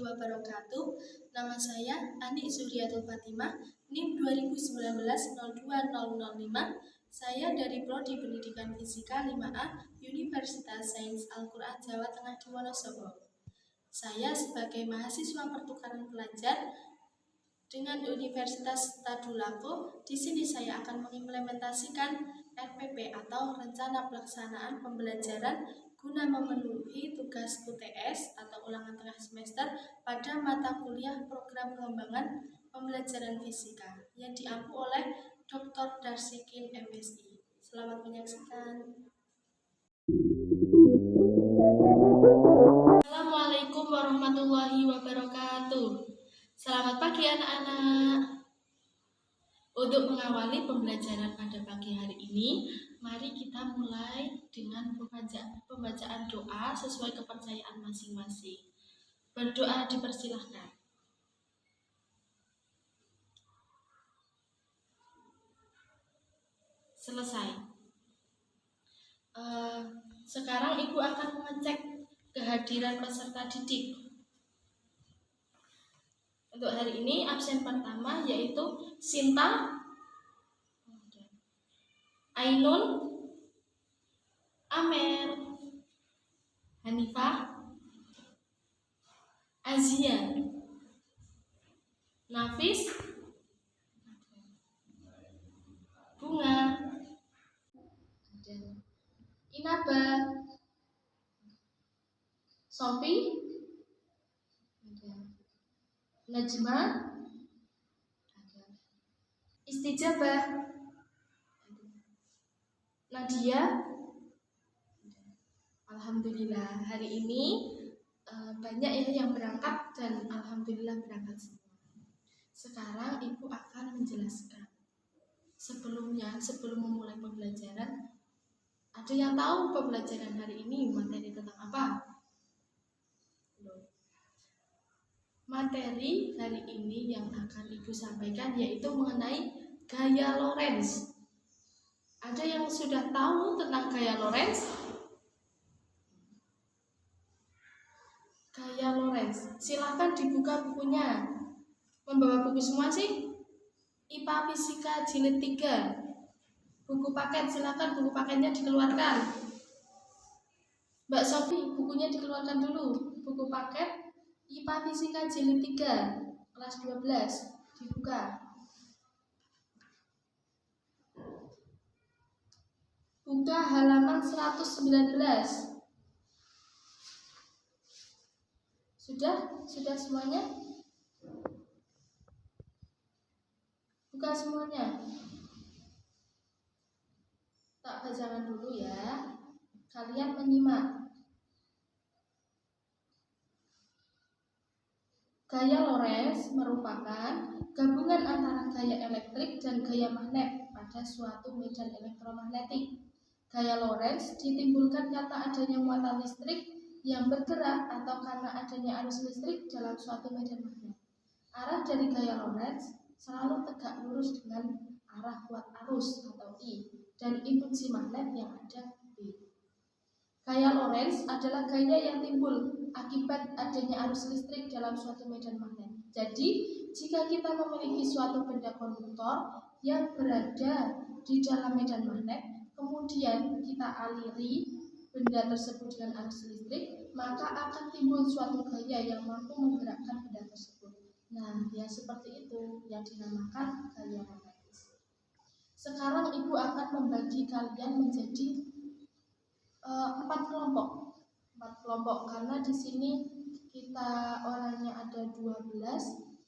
wabarakatuh. Nama saya Ani Zuriatul Fatimah, NIM 2019-02-005. Saya dari Prodi Pendidikan Fisika 5A, Universitas Sains Al-Quran Jawa Tengah di Wonosobo. Saya sebagai mahasiswa pertukaran pelajar dengan Universitas Tadulako, di sini saya akan mengimplementasikan RPP atau Rencana Pelaksanaan Pembelajaran guna memenuhi tugas UTS atau ulangan tengah semester pada mata kuliah program pengembangan pembelajaran fisika yang diampu oleh Dr. Darsikin MSI. Selamat menyaksikan. Assalamualaikum warahmatullahi wabarakatuh. Selamat pagi anak-anak. Untuk mengawali pembelajaran pada pagi hari ini, mari kita mulai dengan pembacaan doa sesuai kepercayaan masing-masing. Berdoa dipersilahkan. Selesai. Sekarang Ibu akan mengecek kehadiran peserta didik. Untuk hari ini absen pertama yaitu Sinta, Ainun, Amer, Hanifah, Azia, Nafis, Bunga, Inaba, Sofi, Najma, Istijabah, Nadia. Alhamdulillah hari ini banyak yang berangkat dan alhamdulillah berangkat semua. Sekarang Ibu akan menjelaskan. Sebelum memulai pembelajaran, ada yang tahu pembelajaran hari ini materi tentang apa? Materi hari ini yang akan Ibu sampaikan yaitu mengenai gaya Lorentz. Ada yang sudah tahu tentang gaya Lorentz? Gaya Lorentz, silahkan dibuka bukunya. Membawa buku semua sih? IPA Fisika Jilid 3. Buku paket, silahkan buku paketnya dikeluarkan. Mbak Sofi, bukunya dikeluarkan dulu. Buku paket IPA Fisika Jilid 3, kelas 12, dibuka. Buka halaman 119. Sudah semuanya? Buka semuanya. Tak bacakan dulu ya. Kalian menyimak. Gaya Lorentz merupakan gabungan antara gaya elektrik dan gaya magnet pada suatu medan elektromagnetik. Gaya Lorentz ditimbulkan karena adanya muatan listrik yang bergerak atau karena adanya arus listrik dalam suatu medan magnet. Arah dari gaya Lorentz selalu tegak lurus dengan arah kuat arus atau I dan induksi magnet yang ada B. Gaya Lorentz adalah gaya yang timbul akibat adanya arus listrik dalam suatu medan magnet. Jadi, jika kita memiliki suatu benda konduktor yang berada di dalam medan magnet, kemudian kita aliri benda tersebut dengan arus listrik, maka akan timbul suatu gaya yang mampu menggerakkan benda tersebut. Nah, ya seperti itu yang dinamakan gaya Lorentz. Sekarang Ibu akan membagi kalian menjadi 4 kelompok. 4 kelompok karena di sini kita orangnya ada 12,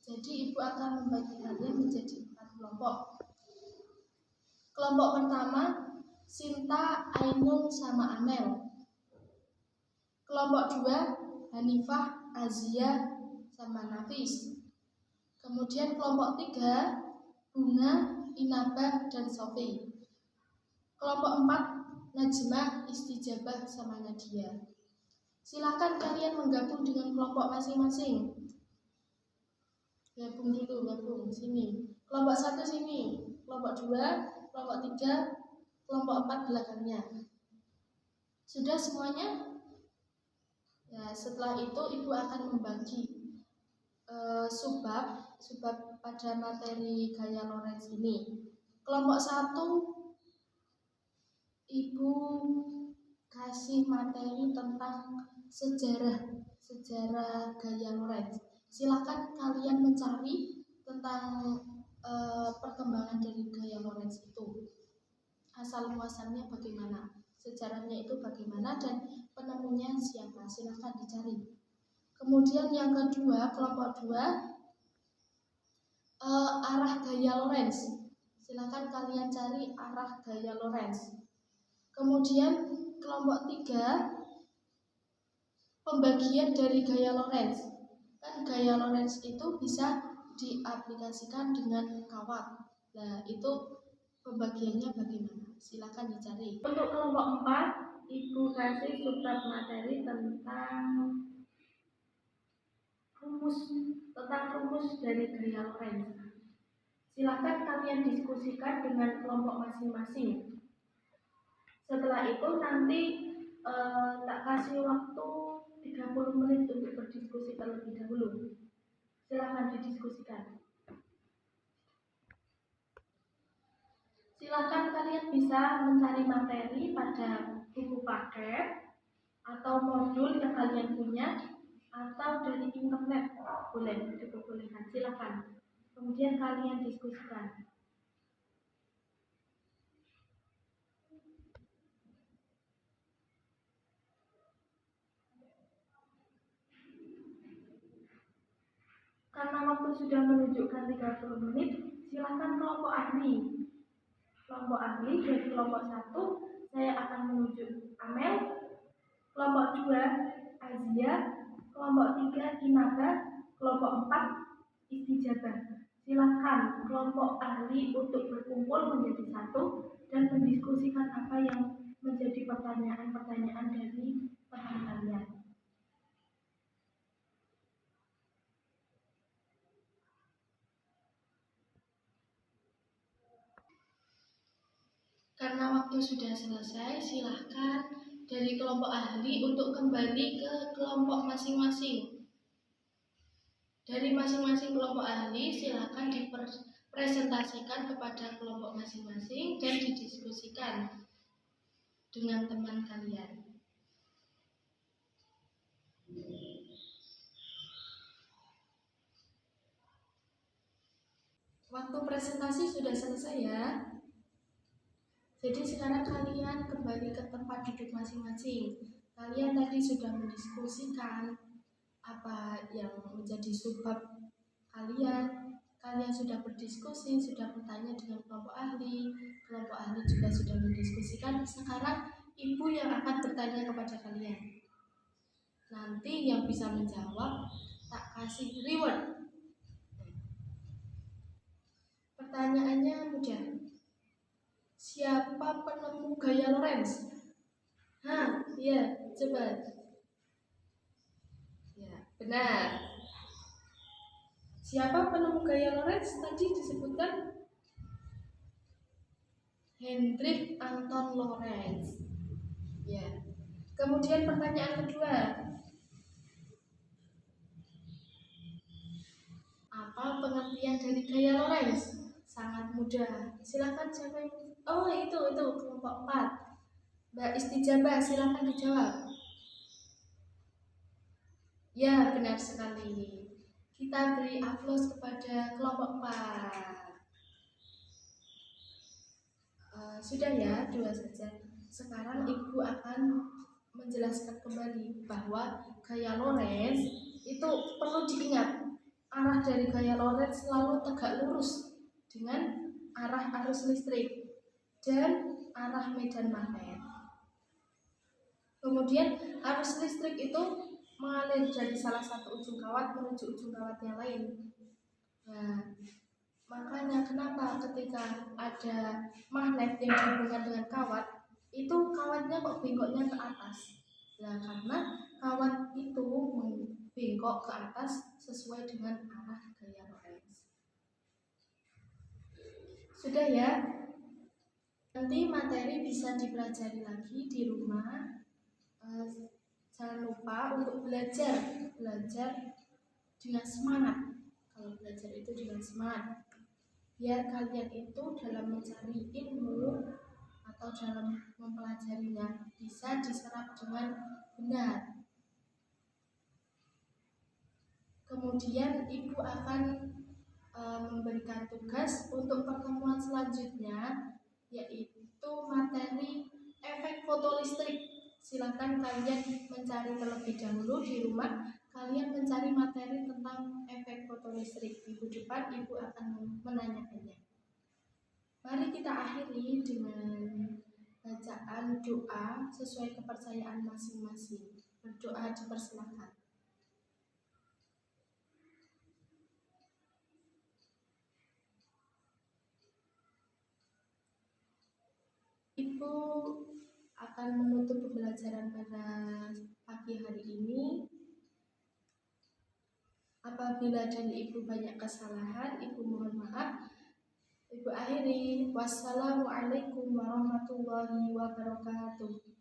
jadi Ibu akan membagi kalian menjadi 4 kelompok. Kelompok pertama Sinta, Ainun, sama Amel. Kelompok 2 Hanifah, Azia, sama Nafis. Kemudian kelompok 3 Bunga, Inaba, dan Sofi. Kelompok 4 Najma, Istijabah, sama Nadia. Silakan kalian menggabung dengan kelompok masing-masing. Gabung sini. Kelompok 1 sini, kelompok 2, kelompok 3, kelompok 4 belakangnya. Sudah semuanya? Ya, setelah itu Ibu akan membagi subbab pada materi gaya Lorentz ini. Kelompok 1, Ibu kasih materi tentang sejarah gaya Lorentz. Silakan kalian mencari tentang perkembangan dari gaya Lorentz itu, asal muasalnya bagaimana, sejarahnya itu bagaimana, dan penemunya siapa. Silakan dicari. Kemudian yang kedua, kelompok 2, arah gaya Lorentz. Silakan kalian cari arah gaya Lorentz. Kemudian kelompok 3, pembagian dari gaya Lorentz. Kan gaya Lorentz itu bisa diaplikasikan dengan kawat. Nah, itu pembagiannya bagaimana? Silakan dicari. Untuk kelompok 4, Ibu kasih subbab materi tentang rumus dari gaya Lorentz. Silakan kalian diskusikan dengan kelompok masing-masing. Setelah itu nanti tak kasih waktu 30 menit untuk berdiskusi terlebih dahulu. Silakan didiskusikan. Silakan kalian bisa mencari materi pada buku paket atau modul yang kalian punya, atau dari internet, boleh diperbolehkan. Silakan. Kemudian kalian diskusikan. Karena waktu sudah menunjukkan 30 menit, silakan kelompok ahli. Kelompok ahli dari kelompok 1, saya akan menunjuk Amel. Kelompok 2, Azia. Kelompok 3, Inaba. Kelompok 4, Istijabah. Silakan kelompok ahli untuk berkumpul menjadi satu dan mendiskusikan apa yang menjadi pertanyaan-pertanyaan dari teman kalian. Karena waktu sudah selesai, silahkan dari kelompok ahli untuk kembali ke kelompok masing-masing. Dari masing-masing kelompok ahli, silahkan dipresentasikan kepada kelompok masing-masing dan didiskusikan dengan teman kalian. Waktu presentasi sudah selesai ya. Jadi sekarang kalian kembali ke tempat duduk masing-masing. Kalian tadi sudah mendiskusikan apa yang menjadi subbab kalian. Kalian sudah berdiskusi, sudah bertanya dengan kelompok ahli juga sudah mendiskusikan. Sekarang ibu yang akan bertanya kepada kalian. Nanti yang bisa menjawab tak kasih reward. Pertanyaannya mudah. Siapa penemu gaya Lorentz? Iya, coba. Ya, benar. Siapa penemu gaya Lorentz? Tadi disebutkan Hendrik Anton Lorentz. Ya. Kemudian pertanyaan kedua. Apa pengertian dari gaya Lorentz? Sangat mudah. Silakan siapa yang... Oh, itu kelompok 4. Mbak Istijabah, silakan dijawab. Ya, benar sekali. Kita beri aplaus kepada kelompok 4. Sudah ya, 2 saja. Sekarang Ibu akan menjelaskan kembali bahwa gaya Lorentz itu perlu diingat. Arah dari gaya Lorentz selalu tegak lurus dengan arah arus listrik dan arah medan magnet. Kemudian arus listrik itu mengalir dari salah satu ujung kawat menuju ujung kawat yang lain. Nah, makanya kenapa ketika ada magnet yang dihubungkan dengan kawat, itu kawatnya kok bengkoknya ke atas? Nah, karena kawat itu bengkok ke atas sesuai dengan arah gaya Lorentz. Sudah ya? Nanti materi bisa dipelajari lagi di rumah. Jangan lupa untuk belajar dengan semangat. kalau belajar itu dengan smart. Biar kalian itu dalam mencari ilmu atau dalam mempelajarinya bisa diserap dengan benar. Kemudian ibu akan memberikan tugas untuk pertemuan selanjutnya, yaitu materi efek fotolistrik. Silakan kalian mencari terlebih dahulu di rumah, kalian mencari materi tentang efek fotolistrik. Minggu depan ibu akan menanyakannya. Mari kita akhiri dengan bacaan doa sesuai kepercayaan masing-masing. Berdoa dipersilakan. Ibu akan menutup pembelajaran pada pagi hari ini. Apabila dari ibu banyak kesalahan, ibu mohon maaf. Ibu akhiri. Wassalamualaikum warahmatullahi wabarakatuh.